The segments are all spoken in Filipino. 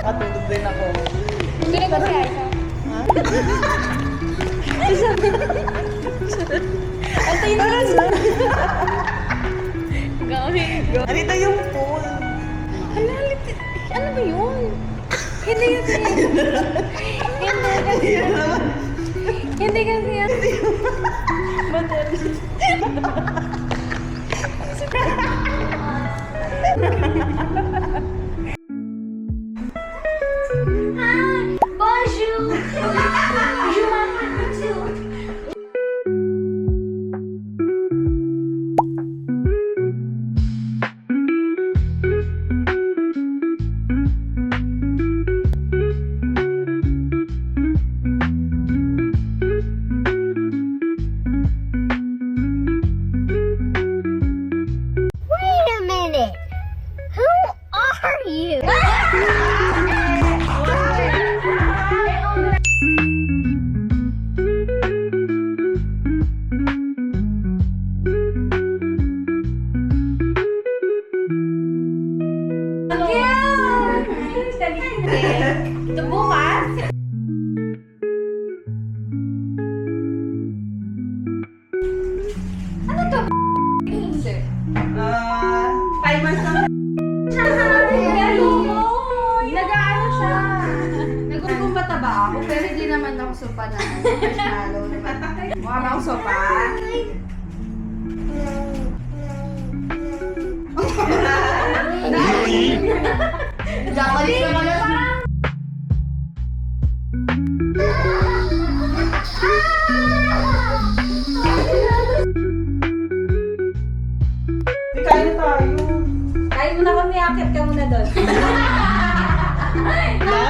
Matulog din ako. Hindi ba si Aisha? Ha? Antayin mo lang siya. Gawin. Anito yung pool. Hala, ano ba yun? Hindi kasi. Hindi kasi yan. Hi, bonjour. Je m'appelle Mathilde. Wait a minute. Who are you? Ito bukas. Ano to? 5 months lang. Nag-ano siya. Nagkukumbata ba ako? Pero di naman ako sopa na. Marshmallow naman. Mukha ba akong sopa? Jamalis ka pala. Kain na tayo. Kain mo na kami, akit ka muna doon. Bye-bye.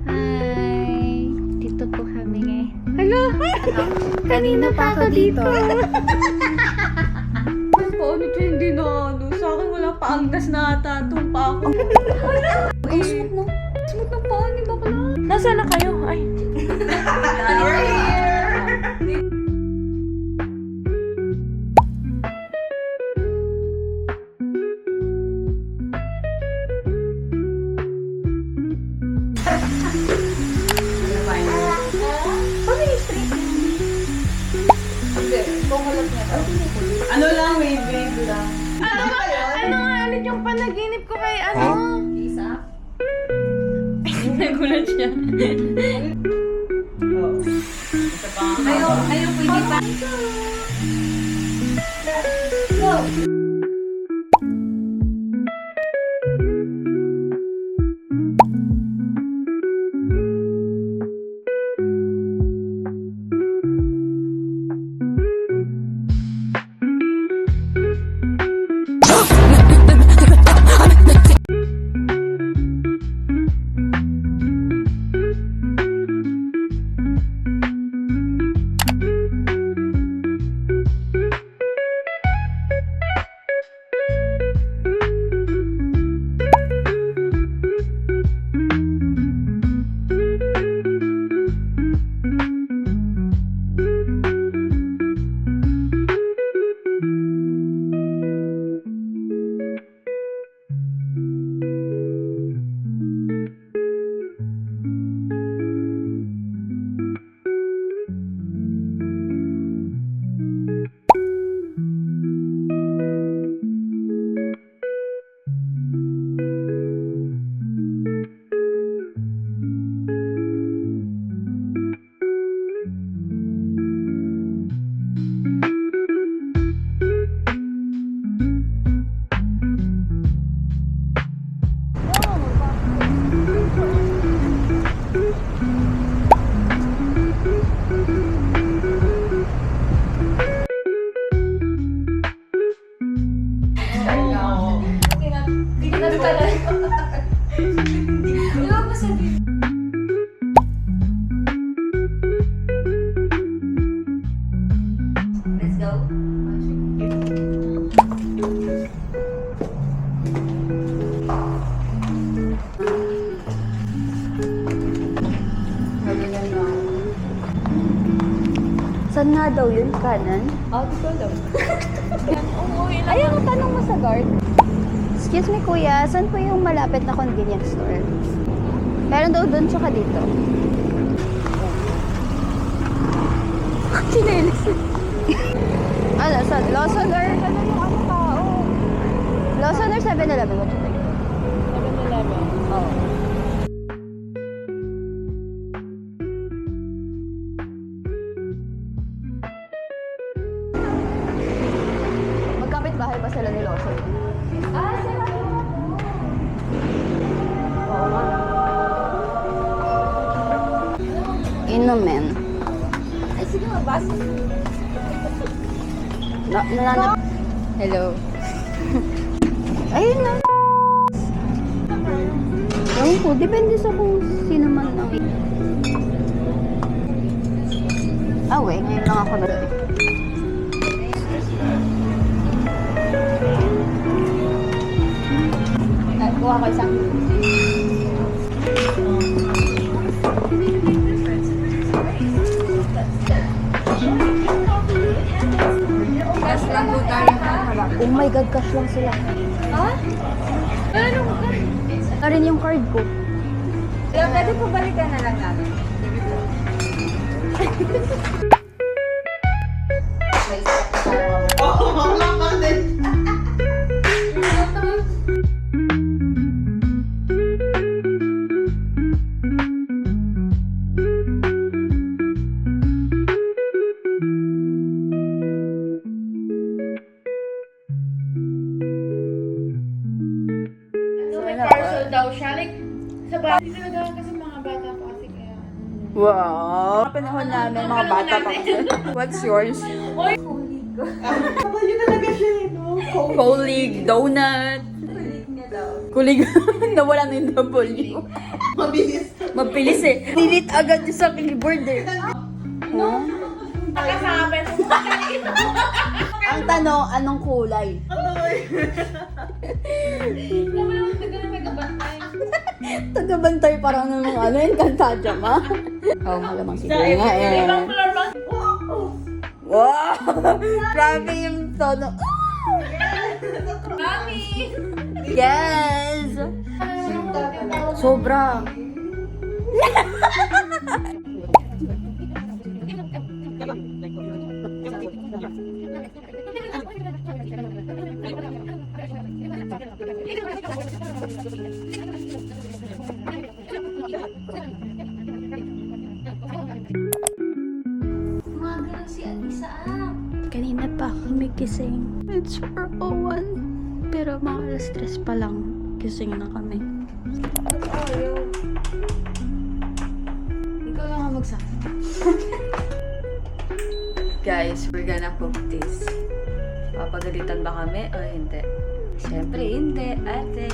Hi. Dito po kami ngayon. Hello. Kanina pa ako dito. Paano ito hindi na ano? Sa akin wala pa angkas na ata. Itong pa ako. Ang smooth no? Smooth ng paa ni bakla. Nasaan na kayo? Ay. We're here. Ano lang, wave lang. Ano nga ulit yung panaginip ko kay ano? Isa? Nagulat siya. Oh. Isa pa. Ayaw pwede pa. Saan nga daw yun? Kanan? Di ko alam. Umuwi lang. Ayun, tanong mo sa guard. Excuse me kuya, saan po yung malapit na convenience store? Meron daw doon tsaka dito. Chinelis. Ano, sa Lawson or ano yung ano tao? Lawson or 7-Eleven? What you think? 7-Eleven. Oo. Magkapit bahay pa sila ni Lawson. Sila Inumin. Ay, sige, magbasa. Hello. Ayun na. Ewan ko, depende sa kung sino man ang ngayon lang ako na. Kuha ko isang. Cash lang po tayo. Oh my God, cash lang sila. Ha? Ano ka? Na rin yung card ko. Kaya pwede po balikan na lang namin. Parcel daw siya. Like, sa bahay talaga kasi mga bata pa kasi kaya. Wow! Mga panahon namin, mga bata pa. What's yours? Kapal yun talaga siya, no? Colleague, donut. Kulig. Nawala na yung W. Mabilis. Mabilis eh. Delete agad yung sa keyboard eh. No? Nakasabi. Ang tanong, anong kulay? Tagabantay parang namang ano yung kantadya ma. Oo, malamang siguro nga eh. Wow! Grabe yung tono. Mami! Yes! Sobra. Kanina pa kami gising. It's 4:01. Pero mga 3 pa lang. Gising na kami. Ikaw lang ang magsabi. Guys, we're gonna cook this. Papagalitan ba kami o hindi? Siyempre hindi, ate.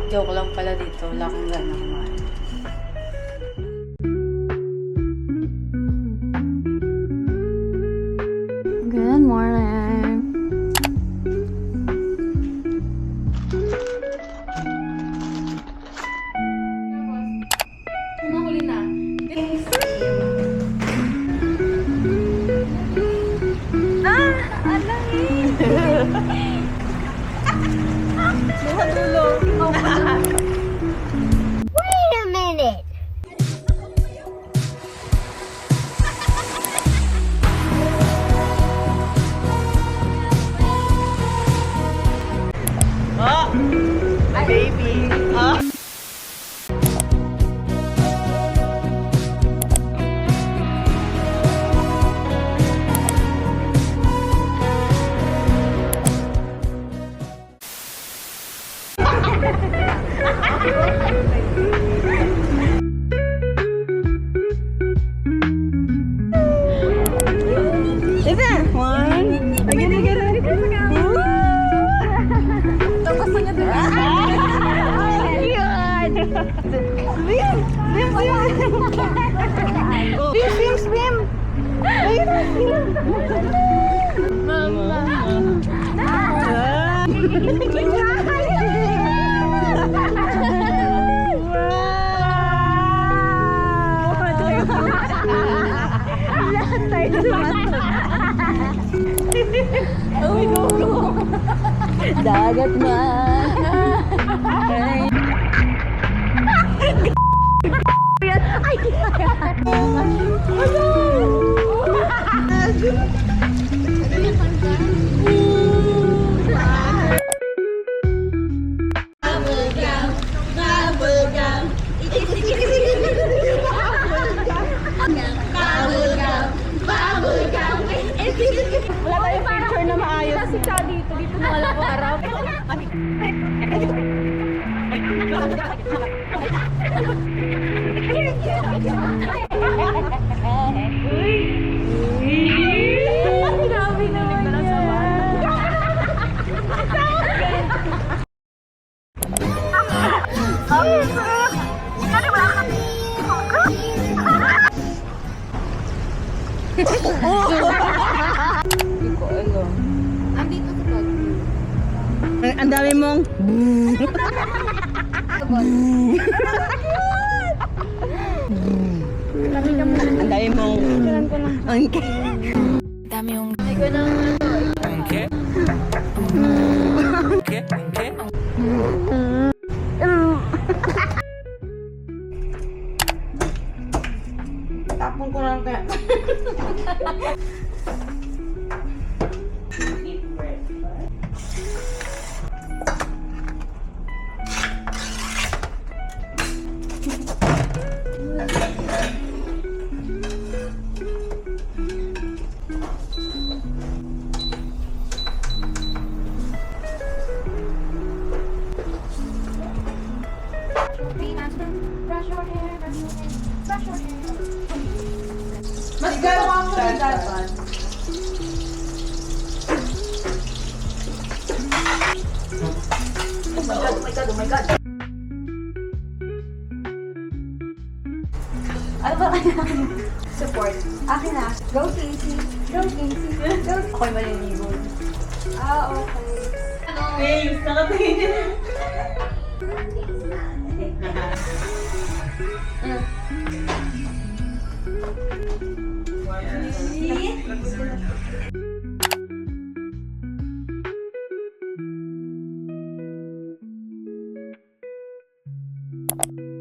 Joke lang pala dito. Wala akong gana kumain. Good morning. Huli na. Wait a minute. Baby. Wala tayong picture na maayos. Kasi ka dito na wala ko harap. Grabe naman yan. Hindi ko alam. Andito si Pag. Ang dami mong... Ang dami mong... Dami yung... Tapon ko lang kaya. Mas gano'n ako sa dapat. Oh my God, oh my God. Ano ba? Support. Akin na. Go, Casey. Go, Casey. Go. Ako'y maliligo. Okay. Face, nakatingin. Thank you.